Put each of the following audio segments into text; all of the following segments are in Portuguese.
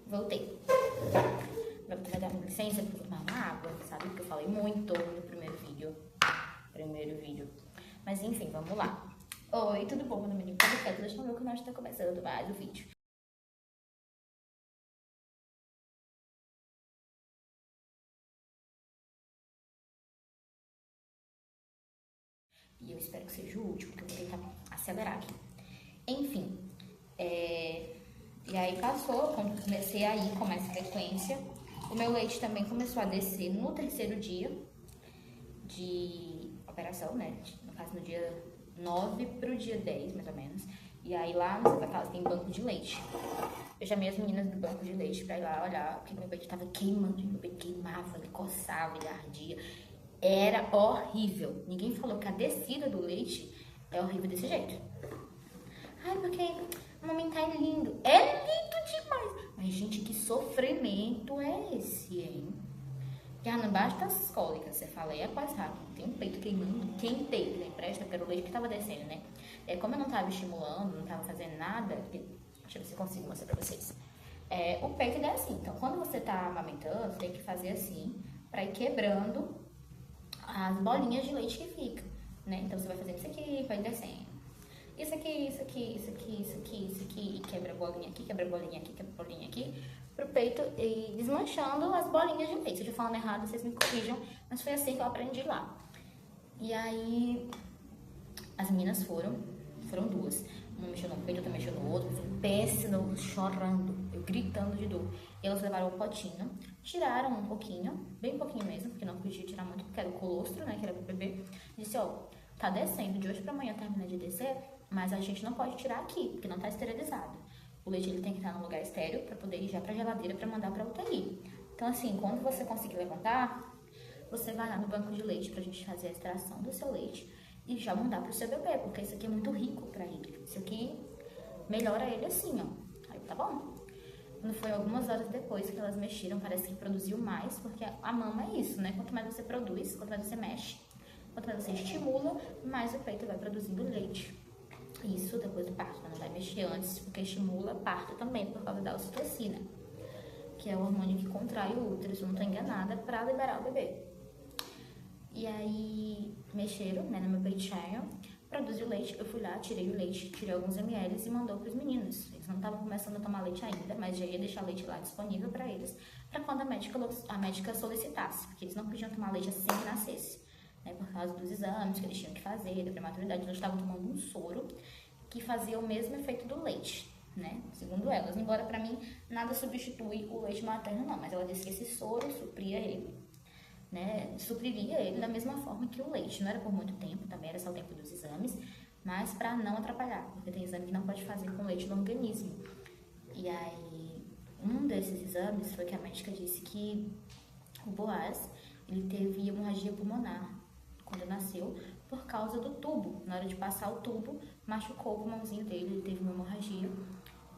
voltei. Vai dar licença porque eu vou tomar uma água, sabe? Porque eu falei muito no primeiro vídeo. Mas enfim, vamos lá. Oi, tudo bom, meu menino? Como é que deixa eu ver que nós está começando mais o vídeo. E eu espero que seja o último, porque eu vou tentar acelerar aqui. Enfim, e aí passou, quando comecei a ir com mais frequência, o meu leite também começou a descer no terceiro dia de operação, né? No caso, no dia 9 pro dia 10, mais ou menos. E aí lá na Santa Casa tem banco de leite. Eu chamei as meninas do banco de leite pra ir lá olhar, porque meu peito tava queimando, meu peito queimava, ele coçava, ele ardia. Era horrível. Ninguém falou que a descida do leite é horrível desse jeito. Ai, porque o amamentar é lindo. É lindo demais. Mas, gente, que sofrimento é esse, hein? Já não basta as cólicas, você fala, é quase rápido. Tem um peito queimando, quentei, né? Presta, porque era o leite que tava descendo, né? Como eu não tava estimulando, não tava fazendo nada, deixa eu ver se eu consigo mostrar pra vocês. O peito é assim. Então, quando você tá amamentando, você tem que fazer assim, pra ir quebrando as bolinhas de leite que fica, né? Então, você vai fazendo isso aqui, vai descendo. Isso aqui, isso aqui, isso aqui, isso aqui, isso aqui, e quebra a bolinha aqui, quebra a bolinha aqui, quebra a bolinha aqui, pro peito e desmanchando as bolinhas de leite. Se eu estiver falando errado, vocês me corrijam, mas foi assim que eu aprendi lá. E aí, as meninas foram duas. Uma mexeu no peito, outra mexeu no outro, eu fui péssima, chorando, eu gritando de dor. E elas levaram o potinho, tiraram um pouquinho, bem pouquinho mesmo, porque não podia tirar muito, porque era o colostro, né, que era pro bebê. Disse, ó, tá descendo, de hoje pra amanhã termina de descer, mas a gente não pode tirar aqui, porque não tá esterilizado. O leite ele tem que estar num lugar estéril para poder ir já pra geladeira para mandar pra UTI. Então, assim, quando você conseguir levantar, você vai lá no banco de leite pra gente fazer a extração do seu leite e já mandar pro seu bebê, porque isso aqui é muito rico pra ele. Isso aqui melhora ele assim, ó. Aí, tá bom? Não foi algumas horas depois que elas mexeram, parece que produziu mais, porque a mama é isso, né? Quanto mais você produz, quanto mais você mexe, quanto mais você estimula, mais o peito vai produzindo leite. Isso depois do parto, não vai mexer antes, porque estimula parto também, por causa da ocitocina, que é o hormônio que contrai o útero, se eu não tô enganada, pra liberar o bebê. E aí, mexeram, né, no meu peitinho, produziu leite, eu fui lá, tirei o leite, tirei alguns ml e mandou pros meninos. Eles não estavam começando a tomar leite ainda, mas já ia deixar leite lá disponível pra eles, pra quando a médica solicitasse, porque eles não podiam tomar leite assim que nascesse, né, por causa dos exames que eles tinham que fazer, da prematuridade. Eles estavam tomando um soro que fazia o mesmo efeito do leite, né, segundo elas. Embora pra mim nada substitui o leite materno não, mas ela disse que esse soro supria ele, né, supriria ele da mesma forma que o leite. Não era por muito tempo, também era só o tempo dos exames, mas pra não atrapalhar, porque tem exame que não pode fazer com leite no organismo. E aí, um desses exames foi que a médica disse que o Boaz, ele teve hemorragia pulmonar quando nasceu, por causa do tubo. Na hora de passar o tubo, machucou o pulmãozinho dele, ele teve uma hemorragia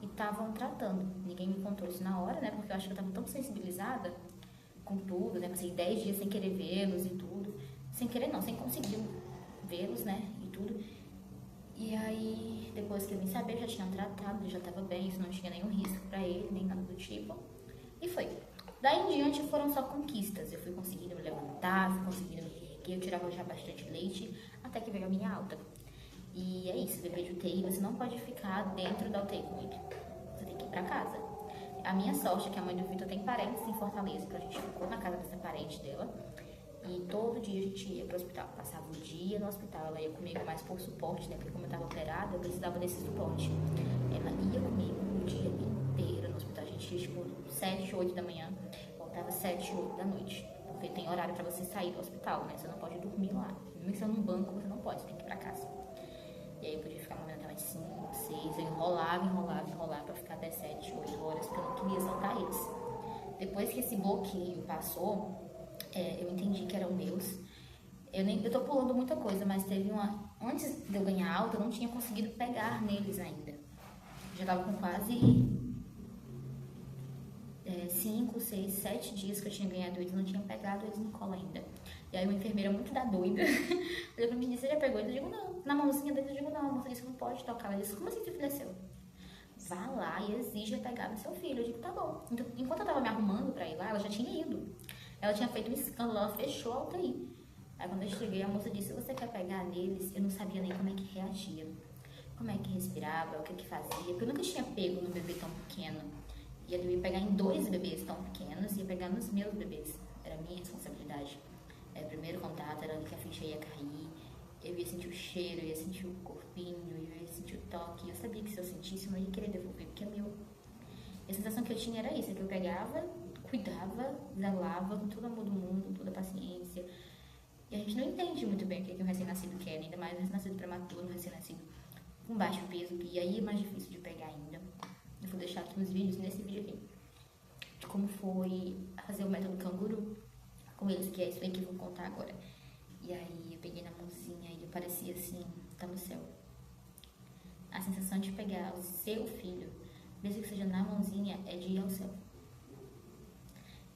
e estavam tratando. Ninguém me contou isso na hora, né, porque eu acho que eu tava tão sensibilizada com tudo, né, passei 10 dias sem querer vê-los e tudo. Sem querer não, sem conseguir vê-los, né, e tudo. E aí, depois que eu vim saber, já tinham tratado, ele já tava bem, isso não tinha nenhum risco pra ele, nem nada do tipo. E foi. Daí em diante foram só conquistas. Eu fui conseguindo me levantar, fui conseguindo me erguer, eu tirava já bastante leite, até que veio a minha alta. E é isso, bebê de UTI, você não pode ficar dentro da UTI com ele. Você tem que ir pra casa. A minha sorte é que a mãe do Vitor tem parentes em Fortaleza, então a gente ficou na casa dessa parente dela. E todo dia a gente ia pro hospital, passava o dia no hospital. Ela ia comigo mais por suporte, né? Porque como eu tava operada, eu precisava desse suporte. Ela ia comigo o dia inteiro no hospital. A gente ia tipo 7, 8 da manhã, voltava 7, 8 da noite. Porque tem horário pra você sair do hospital, né? Você não pode dormir lá. Mesmo sendo num banco, você não pode, você tem que ir pra casa. E aí eu podia ficar até mais 5, 6, eu enrolava pra ficar até 7, 8 horas, porque eu não queria soltar eles. Depois que esse bloqueio passou, eu entendi que era um Deus. Eu tô pulando muita coisa, mas teve uma... Antes de eu ganhar alta, eu não tinha conseguido pegar neles ainda. Eu já tava com quase 5, 6, 7 dias que eu tinha ganhado eles, não tinha pegado eles no colo ainda. E aí uma enfermeira muito da doida olhou pra mim e disse, você já pegou eles? Eu digo, não. Na mãozinha deles, eu digo, não. A moça disse, não pode tocar. Ela disse, como assim seu filho é seu? vá lá e exija pegar no seu filho. Eu digo, tá bom. Então, enquanto eu tava me arrumando pra ir lá, ela já tinha ido. Ela tinha feito um escândalo, ela fechou a UTI. Aí quando eu cheguei, a moça disse, você quer pegar neles? Eu não sabia nem como é que reagia, como é que respirava, o que que fazia, porque eu nunca tinha pego num bebê tão pequeno. E eu ia pegar em 2 bebês tão pequenos, ia pegar nos meus bebês. Era minha responsabilidade. O primeiro contato era que a ficha ia cair, eu ia sentir o cheiro, eu ia sentir o corpinho, eu ia sentir o toque. Eu sabia que se eu sentisse, eu não ia querer devolver, porque é meu. E a sensação que eu tinha era isso, que eu pegava, cuidava, zelava com todo amor do mundo, toda a paciência. E a gente não entende muito bem o que um recém-nascido quer, ainda mais um recém-nascido prematuro, um recém-nascido com baixo peso, e aí é mais difícil de pegar ainda. Eu vou deixar aqui uns vídeos, nesse vídeo aqui, de como foi fazer o método canguru com eles, que é isso aí que eu vou contar agora. E aí eu peguei na mãozinha e eu parecia assim, tá no céu. A sensação de pegar o seu filho, mesmo que seja na mãozinha, é de ir ao céu.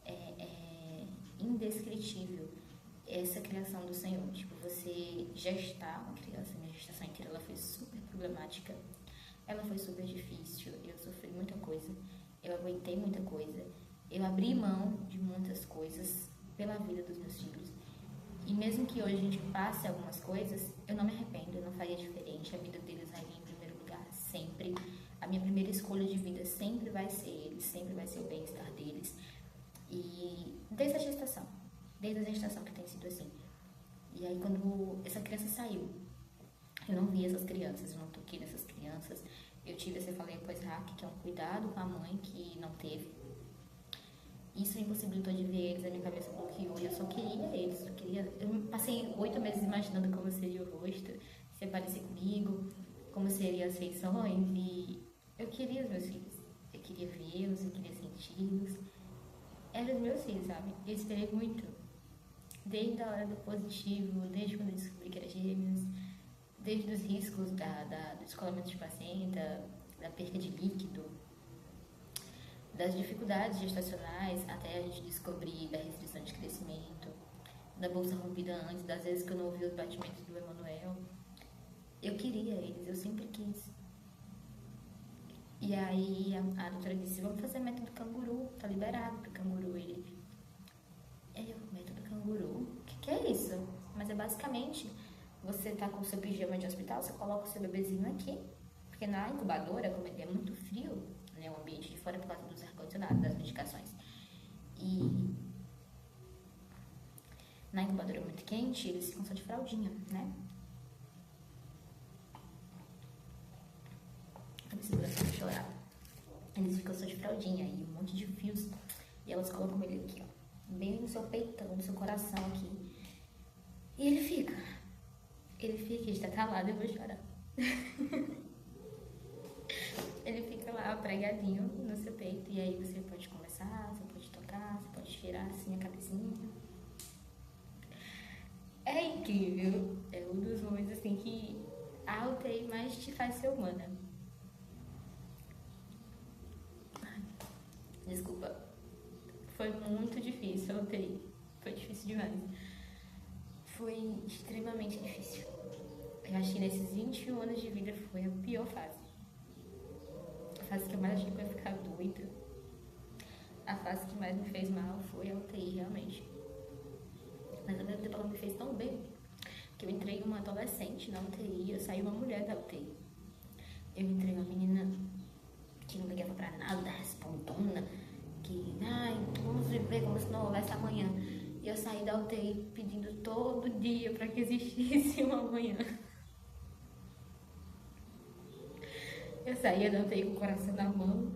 É indescritível essa criação do Senhor. Tipo, você gestar uma criança, minha gestação inteira, ela foi super problemática. Ela foi super difícil, eu sofri muita coisa, eu aguentei muita coisa, eu abri mão de muitas coisas pela vida dos meus filhos. E mesmo que hoje a gente passe algumas coisas, eu não me arrependo, eu não faria diferente, a vida deles vai vir em primeiro lugar, sempre. A minha primeira escolha de vida sempre vai ser eles, sempre vai ser o bem-estar deles. E desde a gestação que tem sido assim. E aí quando essa criança saiu, eu não vi essas crianças, eu não toquei nessas crianças. Eu tive esse cefaleia pós-RAC, que é um cuidado com a mãe que não teve. Isso me impossibilitou de ver eles, a minha cabeça bloqueou. E eu só queria eles, eu passei 8 meses imaginando como seria o rosto, se aparecer comigo, como seriam as feições. E eu queria os meus filhos. Eu queria vê-los, eu queria senti-los. Eram os meus filhos, sabe? Eu esperei muito. Desde a hora do positivo, desde quando eu descobri que era gêmeos, desde os riscos do descolamento de placenta, da perda de líquido, das dificuldades gestacionais, até a gente descobrir da restrição de crescimento, da bolsa rompida antes, das vezes que eu não ouvi os batimentos do Emanuel. Eu queria eles, eu sempre quis. E aí a doutora disse, vamos fazer método canguru, tá liberado pro canguru. Ele, método canguru? O que é isso? Mas é basicamente, você tá com o seu pijama de hospital, você coloca o seu bebezinho aqui, porque na incubadora, como ele é muito frio, né, o ambiente de fora por causa dos ar-condicionado, das medicações, e na incubadora muito quente, eles ficam só de fraldinha, né? Tô me segurando pra chorar. Eles ficam só de fraldinha e um monte de fios, e elas colocam ele aqui, ó, bem no seu peitão, no seu coração aqui, e ele fica, está calado, eu vou chorar. Ele fica lá pregadinho no seu peito, e aí você pode conversar, você pode tocar, você pode cheirar assim a cabecinha. É incrível, é um dos momentos assim que a UTI mais te faz ser humana. Desculpa, foi muito difícil a UTI, foi difícil demais. Foi extremamente difícil. Eu acho que nesses 21 anos de vida foi a pior fase. A fase que eu mais achei que eu ia ficar doida. A fase que mais me fez mal foi a UTI, realmente. Mas ao mesmo tempo ela me fez tão bem que eu entrei uma adolescente na UTI, eu saí uma mulher da UTI. Eu entrei uma menina que não ligava pra nada, respondona, que, vamos viver como se não houvesse amanhã. E eu saí da UTI pedindo todo dia para que existisse um amanhã. Eu saía da UTI com o coração na mão.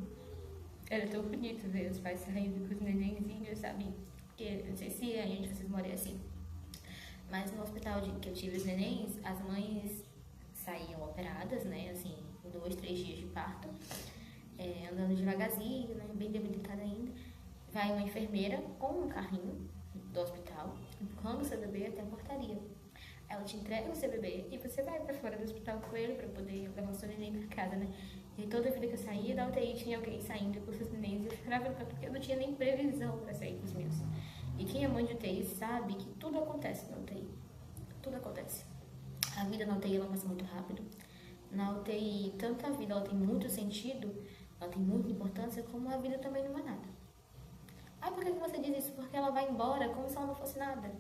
Era tão bonito ver os pais saindo com os nenenzinhos, sabe? Porque eu não sei se aí onde vocês moram é assim. Mas no hospital que eu tive os nenéns, as mães saíam operadas, né? Assim, em 2, 3 dias de parto. Andando devagarzinho, né? Bem debilitada ainda. Vai uma enfermeira com um carrinho do hospital, empurrando o seu bebê até a portaria. Ela te entrega o seu bebê e você vai pra fora do hospital com ele pra poder levar o seu neném pra casa, né? E toda vida que eu saía da UTI tinha alguém saindo com seus nenéns e eu chorava porque eu não tinha nem previsão pra sair com os meus. E quem é mãe de UTI sabe que tudo acontece na UTI. Tudo acontece. A vida na UTI ela passa muito rápido. Na UTI, tanto a vida ela tem muito sentido, ela tem muita importância, como a vida também não é nada. Ah, por que você diz isso? Porque ela vai embora como se ela não fosse nada.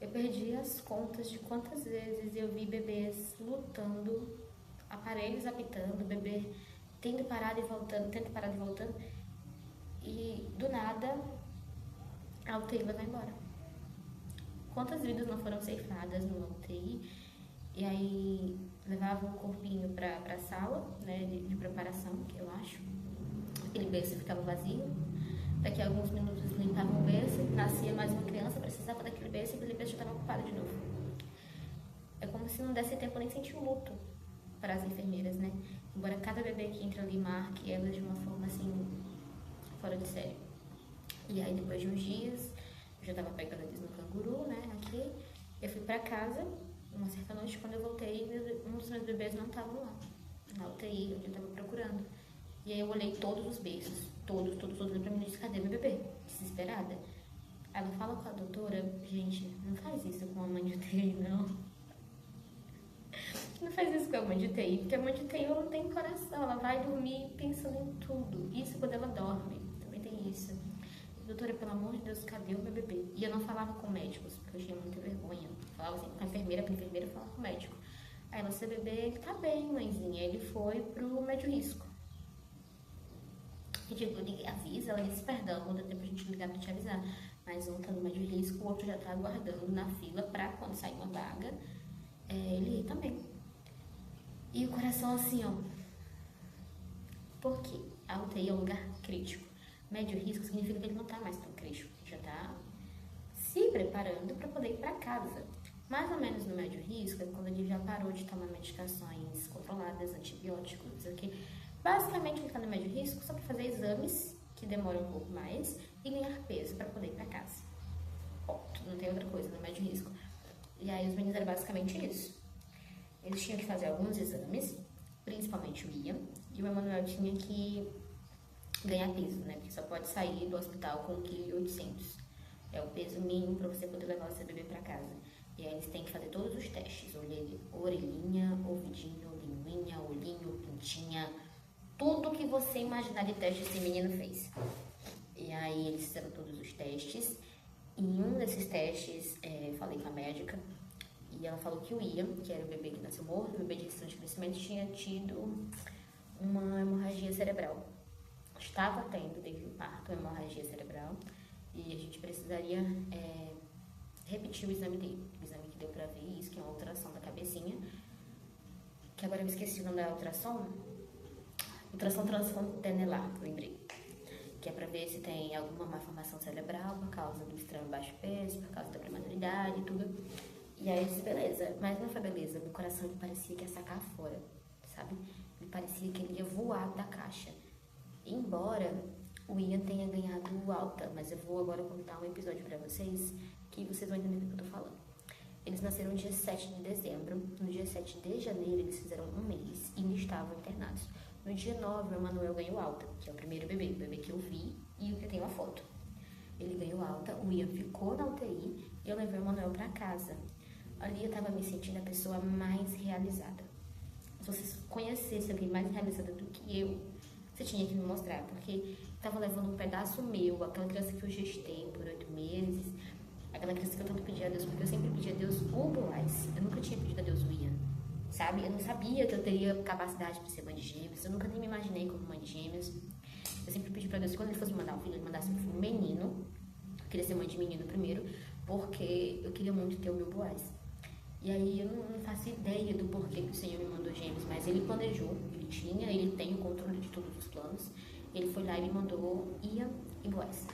Eu perdi as contas de quantas vezes eu vi bebês lutando, aparelhos apitando, bebê tendo parado e voltando, e do nada a UTI vai embora. Quantas vidas não foram ceifadas no UTI? E aí levava o corpinho pra sala, né, de preparação, que eu acho. Aquele berço ficava vazio. Daqui a alguns minutos limpavam o berço, nascia mais uma criança, precisava daquele berço e aquele berço já estava ocupado de novo. É como se não desse tempo nem sentir o luto para as enfermeiras, né? Embora cada bebê que entra ali marque elas de uma forma assim, fora de série. E aí depois de uns dias, eu já estava pegando eles no canguru, né, aqui. Eu fui pra casa, uma certa noite, quando eu voltei, um dos meus bebês não estavam lá, na UTI, onde eu estava procurando. E aí eu olhei todos os berços, todos, olhei pra mim e disse, cadê meu bebê? Desesperada. Ela fala com a doutora, gente, não faz isso com a mãe de UTI, não. Não faz isso com a mãe de UTI, porque a mãe de UTI ela não tem coração, ela vai dormir pensando em tudo. Isso quando ela dorme, também tem isso. Doutora, pelo amor de Deus, cadê o meu bebê? E eu não falava com médicos, porque eu tinha muita vergonha. Eu falava assim com a enfermeira, falava com o médico. Aí ela, seu bebê, ele tá bem, mãezinha. Ele foi pro médio risco. E tipo, eu avisa, ela disse, perdão, não deu tempo a gente ligar pra te avisar. Mas um tá no médio risco, o outro já tá aguardando na fila pra quando sair uma vaga, ele ir também. E o coração assim, ó. Por quê? A UTI é um lugar crítico. Médio risco significa que ele não tá mais tão crítico. Ele já tá se preparando para poder ir para casa. Mais ou menos no médio risco é quando ele já parou de tomar medicações controladas, antibióticos, aqui. Basicamente ele está no médio risco só para fazer exames, que demoram um pouco mais, e ganhar peso para poder ir para casa. Ponto. Não tem outra coisa no médio risco. E aí os meninos era basicamente isso. Eles tinham que fazer alguns exames, principalmente o Ian, e o Emanuel tinha que ganhar peso, né? Porque só pode sair do hospital com 1,8 kg. É o peso mínimo para você poder levar o seu bebê para casa. E aí eles têm que fazer todos os testes. Orelhinha, ouvidinho, linguinha, olhinho, pintinha. Tudo que você imaginar de teste esse menino fez. E aí eles fizeram todos os testes. E em um desses testes, eu falei com a médica. E ela falou que o Ian, que era o bebê que nasceu morto, o bebê de restrição de crescimento, tinha tido uma hemorragia cerebral. Estava tendo, desde o parto, uma hemorragia cerebral. E a gente precisaria repetir o exame dele. O exame que deu pra ver isso, que é uma ultrassom da cabecinha. Que agora eu esqueci o nome da ultrassom. Ultrassom transfontanelar, lembrei. Que é pra ver se tem alguma malformação cerebral por causa do extremo baixo peso, por causa da prematuridade e tudo. E aí eu disse, beleza. Mas não foi beleza. Meu coração ele parecia que ia sacar fora, sabe? Me parecia que ele ia voar da caixa. Embora o Ian tenha ganhado alta, mas eu vou agora contar um episódio pra vocês que vocês vão entender do que eu tô falando. Eles nasceram no dia 7 de dezembro, no dia 7 de janeiro eles fizeram um mês e ainda estavam internados. No dia 9, o Emanuel ganhou alta, que é o primeiro bebê, o bebê que eu vi e o que eu tenho a foto. Ele ganhou alta, o Ian ficou na UTI e eu levei o Emanuel pra casa. Ali eu tava me sentindo a pessoa mais realizada. Se vocês conhecessem alguém mais realizada do que eu, você tinha que me mostrar, porque tava levando um pedaço meu, aquela criança que eu gestei por 8 meses, aquela criança que eu tanto pedi a Deus, porque eu sempre pedi a Deus o Boaz, eu nunca tinha pedido a Deus o Ian, sabe? Eu não sabia que eu teria capacidade para ser mãe de gêmeos, eu nunca nem me imaginei como mãe de gêmeos. Eu sempre pedi pra Deus que quando ele fosse me mandar um filho, ele mandasse um filho menino. Eu queria ser mãe de menino primeiro, porque eu queria muito ter o meu Boaz. E aí eu não faço ideia do porquê que o Senhor me mandou gêmeos, mas ele planejou, ele tem o controle de todos os planos. Ele foi lá e me mandou Ian e Boaz.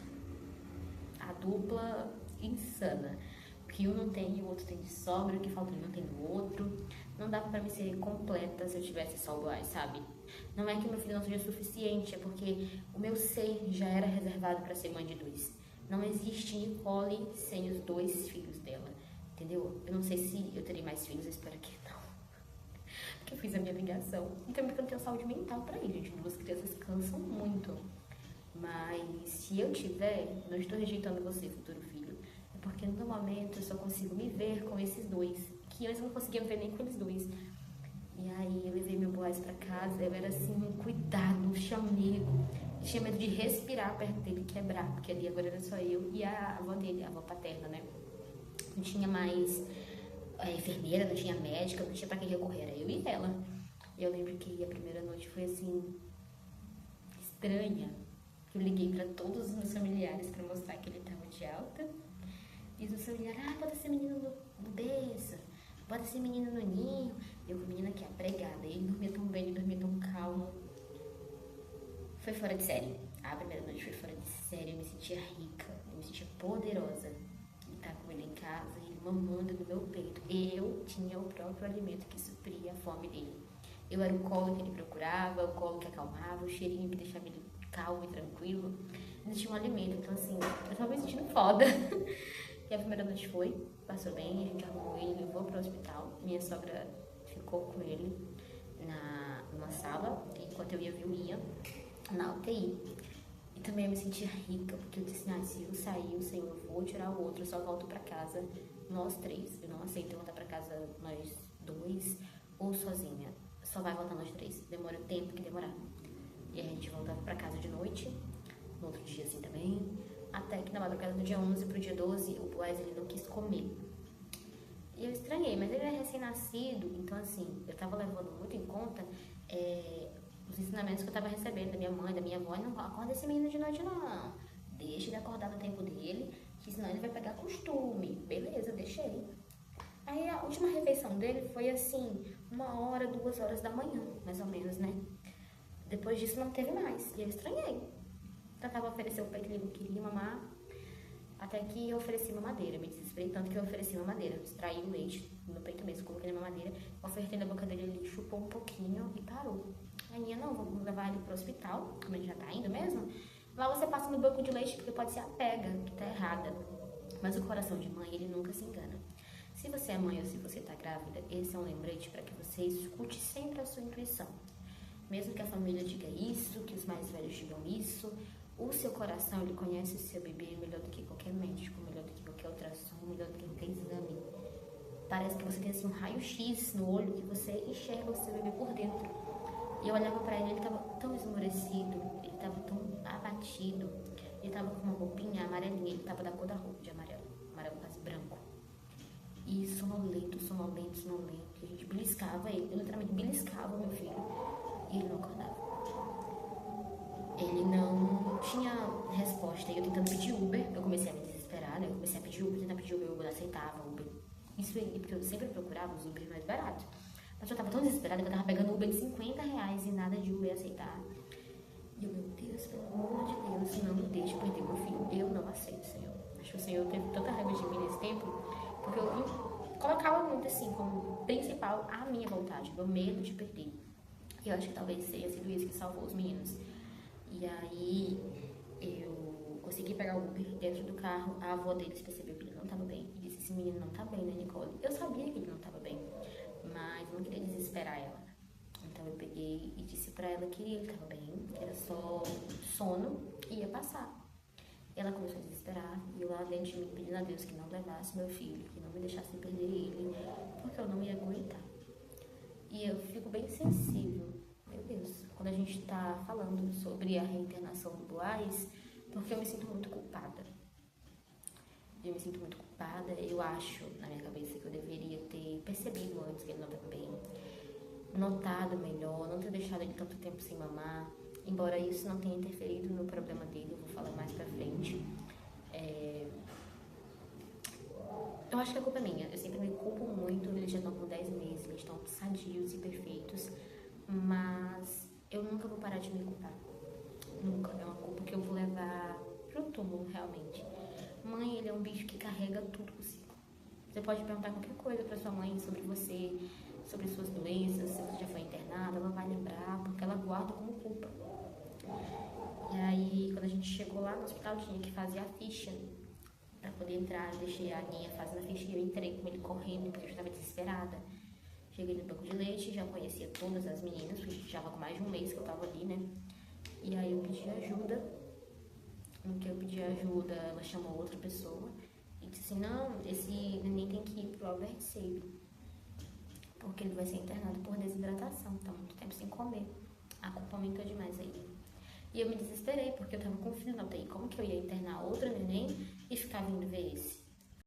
A dupla insana. O que um não tem e o outro tem de sobra, o que falta um não tem do outro. Não dava pra me ser completa se eu tivesse só o Boaz, sabe? Não é que o meu filho não seja suficiente, é porque o meu ser já era reservado para ser mãe de 2. Não existe Nicole sem os 2 filhos dela. Entendeu? Eu não sei se eu terei mais filhos, eu espero que não. Porque eu fiz a minha ligação. E também porque eu não tenho saúde mental pra ir, gente. 2 crianças cansam muito. Mas se eu tiver, não estou rejeitando você, futuro filho. É porque no momento eu só consigo me ver com esses 2. Que antes eu não conseguia me ver nem com eles 2. E aí eu levei meu Boaz pra casa, eu era assim, um cuidado, um chamego. Tinha medo de respirar perto dele, quebrar, porque ali agora era só eu e a avó dele, a avó paterna, né? Não tinha mais enfermeira, não tinha médica, não tinha pra quem recorrer, era eu e ela. E eu lembro que a primeira noite foi assim, estranha. Eu liguei pra todos os meus familiares pra mostrar que ele tava de alta. E os meus familiares, bota esse menino no berço, bota esse menino no ninho. Eu com a menina aqui, pregada, ele dormia tão bem, ele dormia tão calmo. Foi fora de série. A primeira noite foi fora de série, eu me sentia rica, eu me sentia poderosa. De estar com ele em casa, ele mamando no meu peito. Eu tinha o próprio alimento que supria a fome dele. Eu era o colo que ele procurava, o colo que acalmava, o cheirinho que deixava ele calmo e tranquilo. Ele tinha um alimento, então assim, eu tava me sentindo foda. E a primeira noite foi, passou bem, a gente arrumou ele, levou pro hospital. Minha sogra ficou com ele numa sala, enquanto eu ia viulinha na UTI. E também eu me sentia rica, porque eu disse, se eu sair, o Senhor, vou tirar o outro, eu só volto pra casa nós três. Eu não aceito voltar pra casa nós dois ou sozinha. Só vai voltar nós três, demora o tempo que demorar. E aí a gente voltava pra casa de noite, no outro dia assim também, até que na madrugada do dia 11 pro dia 12, o Boaz ele não quis comer. E eu estranhei, mas ele é recém-nascido, então assim, eu tava levando muito em conta os ensinamentos que eu tava recebendo da minha mãe, da minha avó. Não acorda esse menino de noite não, deixa ele acordar no tempo dele, que senão ele vai pegar costume. Beleza, deixei. Aí a última refeição dele foi assim, 1h, 2h da manhã, mais ou menos, né? Depois disso não teve mais, e eu estranhei. Tentava oferecer o peito, ele não queria mamar, até que eu ofereci mamadeira. Me desesperei tanto que eu ofereci mamadeira. Eu extraí o leite no peito mesmo, coloquei na mamadeira, ofertei na boca dele, ele chupou um pouquinho e parou. Aí minha, não, vou levar ele pro hospital, como ele já tá indo mesmo. Lá você passa no banco de leite, porque pode ser a pega, que tá errada. Mas o coração de mãe, ele nunca se engana. Se você é mãe ou se você tá grávida, esse é um lembrete para que você escute sempre a sua intuição. Mesmo que a família diga isso, que os mais velhos digam isso, o seu coração, ele conhece o seu bebê melhor do que qualquer médico, melhor do que qualquer ultrassom, melhor do que qualquer exame. Parece que você tem assim um raio-x no olho que você enxerga o seu bebê por dentro. E eu olhava pra ele estava tão esmorecido, ele estava tão abatido, ele estava com uma roupinha amarelinha, ele estava da cor da roupa, de amarelo quase branco. E sonolento, que a gente beliscava ele, eu literalmente beliscava meu filho, e ele não acordava. Ele não tinha resposta, e eu tentando pedir Uber, eu comecei a me desesperar, né? Eu comecei a pedir Uber, tentar pedir Uber, eu não aceitava Uber. Isso aí, porque eu sempre procurava os Uber mais baratos. Mas eu tava tão desesperada que eu tava pegando Uber de R$50 e nada de Uber aceitar. E eu, meu Deus, pelo amor de Deus, não me deixe perder meu filho. Eu não aceito, Senhor. Acho que o Senhor teve tanta raiva de mim nesse tempo, porque eu colocava muito assim, como principal, a minha vontade, meu medo de perder. E eu acho que talvez tenha sido isso que salvou os meninos. E aí eu consegui pegar o Uber dentro do carro, a avó deles percebeu que ele não estava bem e disse, esse menino não tá bem, né, Nicole? Eu sabia que ele não estava bem, mas não queria desesperar ela. Então eu peguei e disse pra ela que ele estava bem, que era só sono e ia passar. Ela começou a desesperar e eu lá dentro de mim pedindo a Deus que não levasse meu filho, que não me deixasse perder ele, porque eu não ia aguentar. E eu fico bem sensível, meu Deus, quando a gente tá falando sobre a reencarnação do Boaz, porque eu me sinto muito culpada. Eu me sinto muito culpada, eu acho na minha cabeça que eu deveria ter percebido antes que ele não estava bem, notado melhor, não ter deixado ele tanto tempo sem mamar, embora isso não tenha interferido no problema dele, eu vou falar mais pra frente. Eu acho que a culpa é minha, eu sempre me culpo muito, eles já estão com 10 meses, eles estão sadios e perfeitos, mas eu nunca vou parar de me culpar, nunca, é uma culpa que eu vou levar pro túmulo realmente. Mãe, ele é um bicho que carrega tudo consigo. Você pode perguntar qualquer coisa pra sua mãe sobre você, sobre suas doenças, se você já foi internada, ela vai lembrar, porque ela guarda como culpa. E aí, quando a gente chegou lá no hospital, tinha que fazer a ficha pra poder entrar. Eu deixei a Aninha fazendo a ficha e eu entrei com ele correndo, porque eu já estava desesperada. Cheguei no banco de leite, já conhecia todas as meninas, porque já estava com mais de um mês que eu estava ali, né? E aí eu pedi ajuda. No que eu pedi ajuda, ela chamou outra pessoa e disse assim, não, esse neném tem que ir pro Albert Sabin. porque ele vai ser internado por desidratação, tá muito tempo sem comer. A culpa aumentou demais aí. E eu me desesperei, porque eu tava com filho na UTI. Como que eu ia internar outra neném e ficar vindo ver esse?